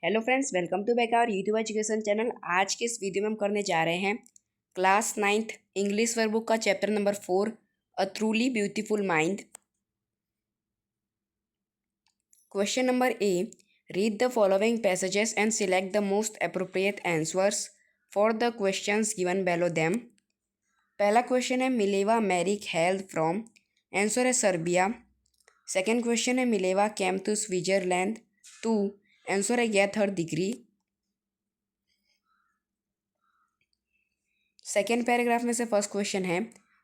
Hello friends, welcome to back our YouTube education channel. आज के इस वीडियो में हम करने जा रहे हैं क्लास 9th इंग्लिश वर्कबुक का chapter number 4 a truly beautiful mind. Question number A, read the following passages and select the most appropriate answers for the questions given below them. पहला क्वेश्चन है Mileva Maric held from, answer है Serbia. Second question है Mileva came to Switzerland to, answer है गया third degree. Second paragraph में से first question है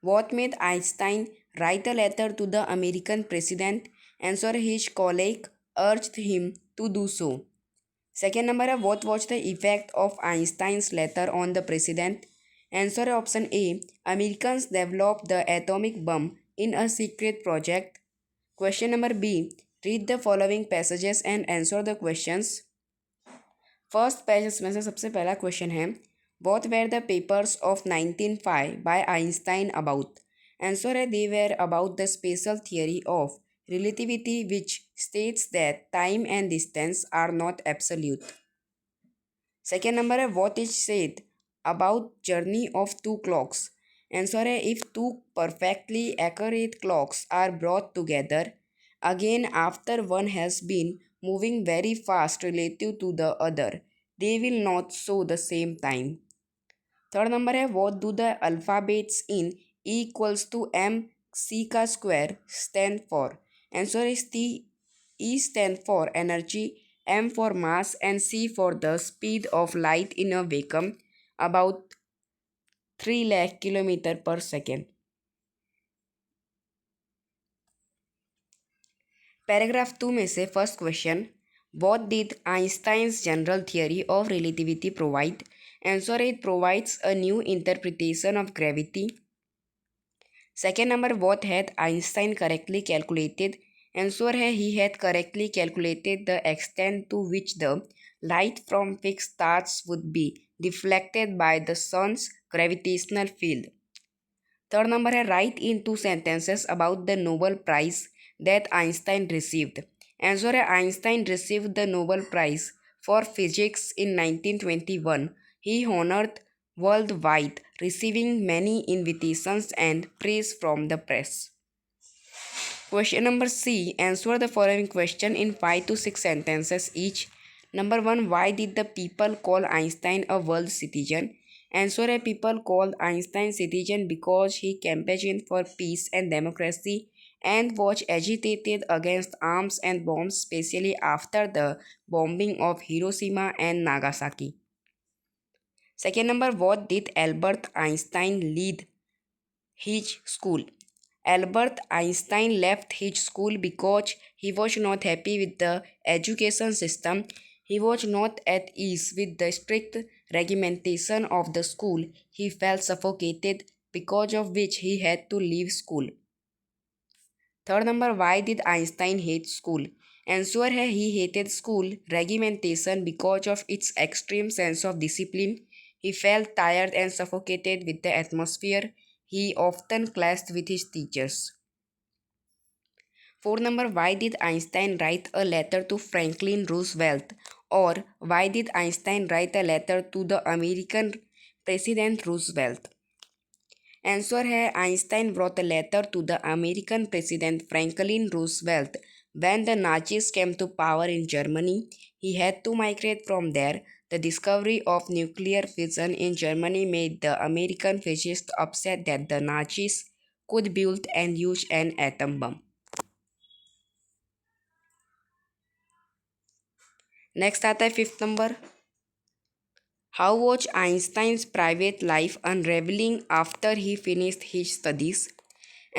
what made Einstein write a letter to the American president, answer his colleague urged him to do so. Second number है what was the effect of Einstein's letter on the president, answer है option A Americans develop the atomic bomb in a secret project. Question number B, read the following passages and answer the questions. First passage में से सबसे पहला question है What were the papers of 1905 by Einstein about? Answer है they were about the special theory of relativity which states that time and distance are not absolute. Second number है what is said about journey of two clocks? Answer है if two perfectly accurate clocks are brought together again after one has been moving very fast relative to the other, they will not show the same time. Third number है what do the alphabets in E equals to m c का square stand for? Answer is T. E stand for energy, m for mass and c for the speed of light in a vacuum about 3 lakh kilometer per second. Paragraph 2 में से first question what did Einstein's general theory of relativity provide? Answer, it provides a new interpretation of gravity. Second number, what had Einstein correctly calculated? Answer है he had correctly calculated the extent to which the light from fixed stars would be deflected by the sun's gravitational field. Third number है write in two sentences about the Nobel Prize that Einstein received. Answer है Einstein received the Nobel Prize for Physics in 1921. He honored worldwide, receiving many invitations and praise from the press. Question number C. Answer the following question in 5 to 6 sentences each. Number 1. Why did the people call Einstein a world citizen? Answer है people called Einstein citizen because he campaigned for peace and democracy and was agitated against arms and bombs, especially after the bombing of Hiroshima and Nagasaki. Second number, what did Albert Einstein lead his school? Albert Einstein left his school because he was not happy with the education system. He was not at ease with the strict regimentation of the school. He felt suffocated, because of which he had to leave school. Third number, why did Einstein hate school? Answer है he hated school regimentation because of its extreme sense of discipline. He felt tired and suffocated with the atmosphere. He often clashed with his teachers. Fourth number, why did Einstein write a letter to Franklin Roosevelt? Or why did Einstein write a letter to the American President Roosevelt? Answer है Einstein wrote a letter to the American President Franklin Roosevelt when the Nazis came to power in Germany. He had to migrate from there. The discovery of nuclear fission in Germany made the American physicists upset that the Nazis could build and use an atom bomb. Next आता है fifth number, how was Einstein's private life unravelling after he finished his studies?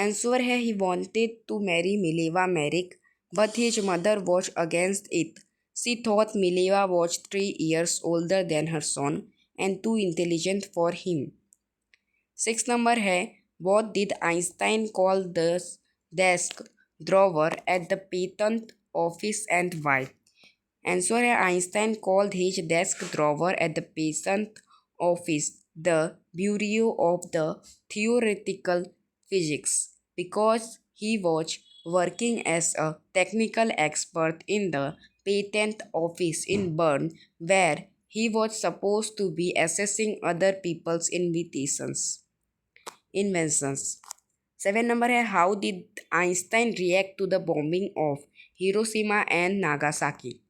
Answer है he wanted to marry Mileva Maric but his mother was against it. She thought Mileva was 3 years older than her son and too intelligent for him. Six number है what did Einstein call the desk drawer at the patent office and why? Answer है Einstein called his desk drawer at the patent office the Bureau of the Theoretical Physics because he was working as a technical expert in the patent office in Bern where he was supposed to be assessing other people's inventions. 7 number है how did Einstein react to the bombing of Hiroshima and Nagasaki?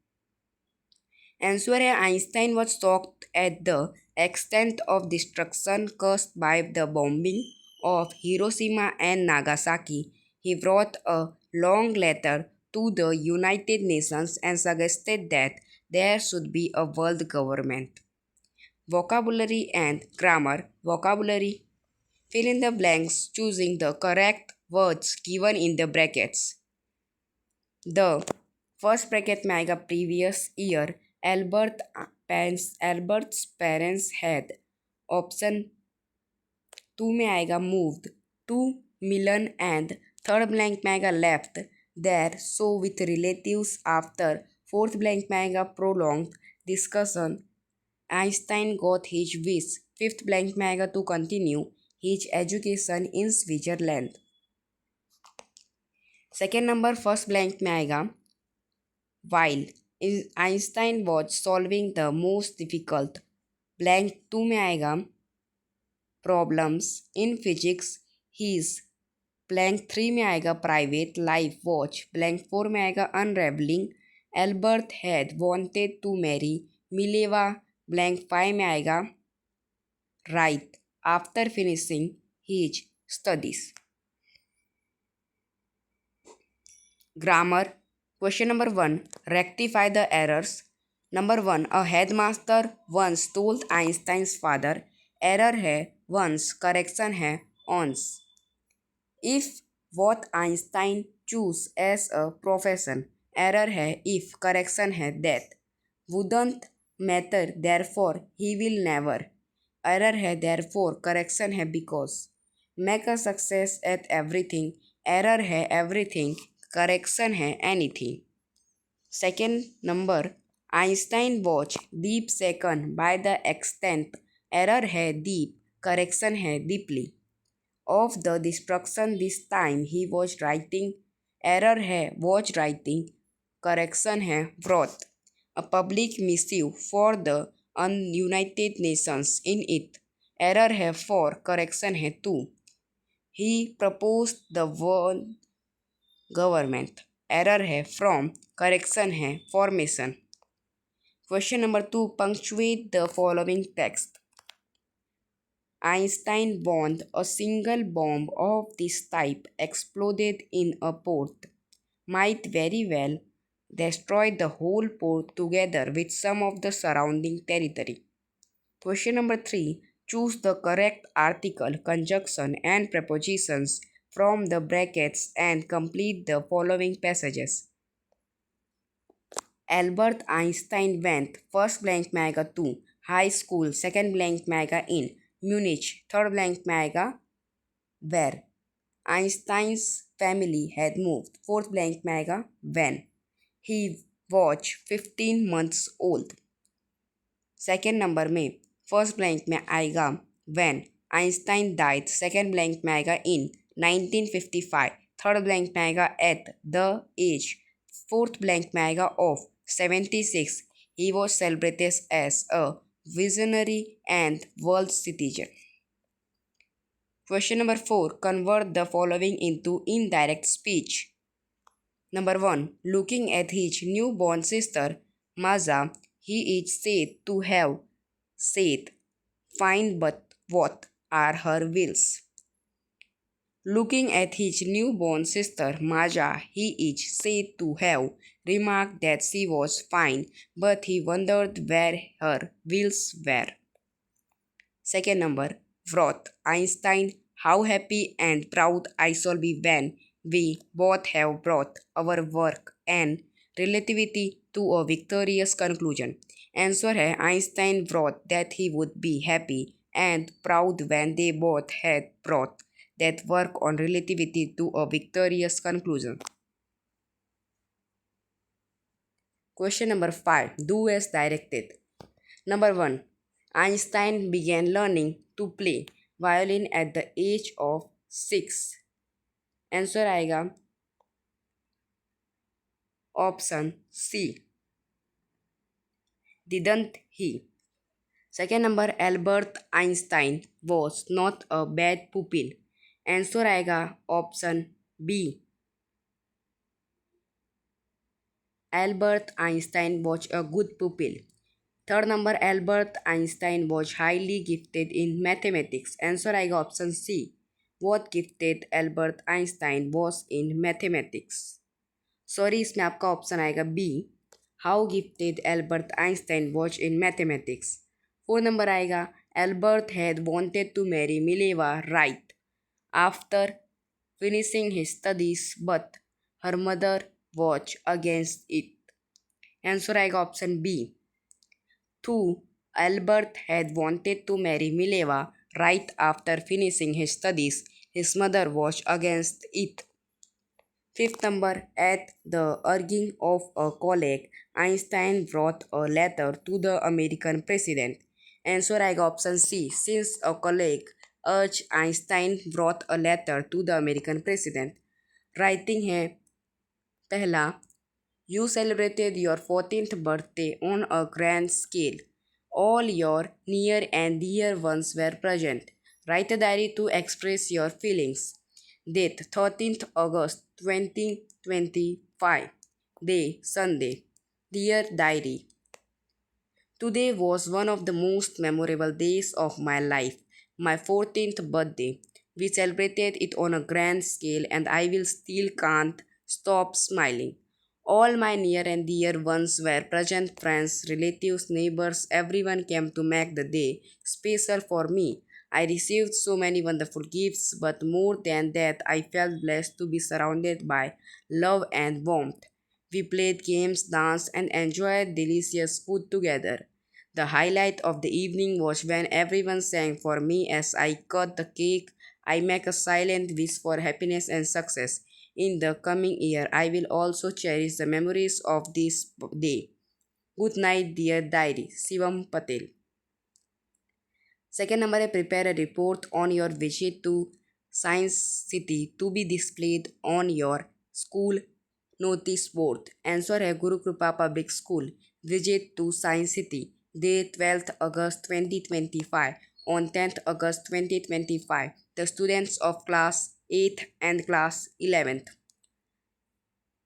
Answer है Einstein was shocked at the extent of destruction caused by the bombing of Hiroshima and Nagasaki. He wrote a long letter to the United Nations and suggested that there should be a world government. Vocabulary and grammar. Vocabulary. Fill in the blanks choosing the correct words given in the brackets. The first bracket में आएगा previous year. Albert's parents had. Option 2 में आएगा moved to Milan and third blank में आएगा left there so with relatives after fourth blank में आएगा prolonged discussion. Einstein got his wish. Fifth blank में आएगा to continue his education in Switzerland. Second number first blank में आएगा while Einstein was solving the most difficult. Blank 2 में आएगा problems in physics his. Blank 3 में आएगा private life watch. Blank 4 में आएगा unraveling. Albert had wanted to marry Mileva. Blank 5 में आएगा right after finishing his studies. Grammar. Question number 1. Rectify the errors. Number 1. A headmaster once told Einstein's father. Error है once, correction है once. If what Einstein choose as a profession. Error है if, correction है that. Wouldn't matter, therefore he will never. Error है therefore, correction है because. Make a success at everything. Error है everything, correction है anything. Second number, Einstein watch deep shaken by the extent. Error है deep, correction है deeply. Of the destruction this time he was writing. Error है was writing, correction है wrote. A public missive for the United Nations in it. Error है for, correction है to. He proposed the word government. Error है from, correction है formation. Question number 2. Punctuate the following text. Einstein warned a single bomb of this type exploded in a port might very well destroy the whole port together with some of the surrounding territory. Question number 3. Choose the correct article, conjunction and prepositions from the brackets and complete the following passages. Albert Einstein went first blank में आएगा to high school, second blank में आएगा in Munich, third blank में आएगा where. Einstein's family had moved, fourth blank में आएगा when. He was 15 months old. Second number में first blank में आएगा when. Einstein died, second blank में आएगा in 1955, third blank में आएगा at the age, fourth blank में आएगा of 76. He was celebrated as a visionary and world citizen. Question number 4. Convert the following into indirect speech. Number 1. Looking at his newborn sister, Maza, he is said to have said, "Fine, but what are her wills?" Looking at his newborn sister, Maja, he is said to have remarked that she was fine, but he wondered where her wills were. Second number, wrote Einstein, "How happy and proud I shall be when we both have brought our work and relativity to a victorious conclusion." Answer है Einstein wrote that he would be happy and proud when they both had brought that work on relativity to a victorious conclusion. Question number 5. Do as directed. Number 1. Einstein began learning to play violin at the age of 6. Answer आएगा option C. Didn't he? Second number, Albert Einstein was not a bad pupil. Answer आएगा option B. Albert Einstein was a good pupil. Third number, Albert Einstein was highly gifted in mathematics. Answer आएगा option C. What gifted Albert Einstein was in mathematics. Sorry, इसमें आपका option आएगा B. How gifted Albert Einstein was in mathematics. 4 number आएगा, Albert had wanted to marry Mileva right after finishing his studies but her mother was against it. Answer आएगा option B. 2. Albert had wanted to marry Mileva right after finishing his studies. His mother was against it. Fifth number, at the urging of a colleague, Einstein wrote a letter to the American president. Answer आएगा option C. Since a colleague urged, Einstein wrote a letter to the American president. Writing है पहला, you celebrated your 14th birthday on a grand scale. All your near and dear ones were present. Write a diary to express your feelings. Date 13th August 2025. Day Sunday. Dear Diary. Today was one of the most memorable days of my life, my 14th birthday. We celebrated it on a grand scale and I will still can't stop smiling. All my near and dear ones were present, friends, relatives, neighbors, everyone came to make the day special for me. I received so many wonderful gifts, but more than that, I felt blessed to be surrounded by love and warmth. We played games, danced, and enjoyed delicious food together. The highlight of the evening was when everyone sang for me as I cut the cake. I make a silent wish for happiness and success. In the coming year, I will also cherish the memories of this day. Good night, dear diary. Shivam Patel. Second number, prepare a report on your visit to Science City to be displayed on your school notice board. Answer है गुरु कृपा public school. Visit to Science City. Day 12th August 2025. On 10th August 2025, the students of class 8th and class 11th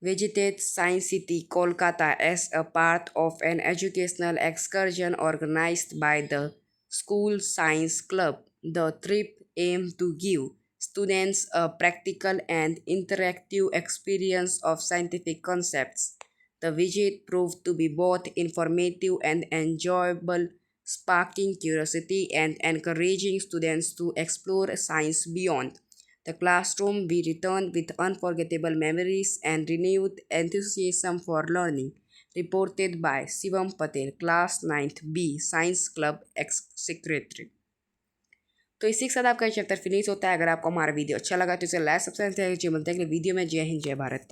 visited Science City, Kolkata as a part of an educational excursion organized by the School Science Club. The trip aimed to give students a practical and interactive experience of scientific concepts. The visit proved to be both informative and enjoyable, sparking curiosity and encouraging students to explore science beyond the classroom. We returned with unforgettable memories and renewed enthusiasm for learning. Reported by Shivam Patel, Class 9th B, Science Club Ex-Secretary. तो इसी के साथ आपका chapter finish होता है। अगर आपको हमारा वीडियो अच्छा लगा तो इसे लाइक सब्सक्राइब कीजिए। मिलते हैं अगले वीडियो में। जय हिंद, जय भारत।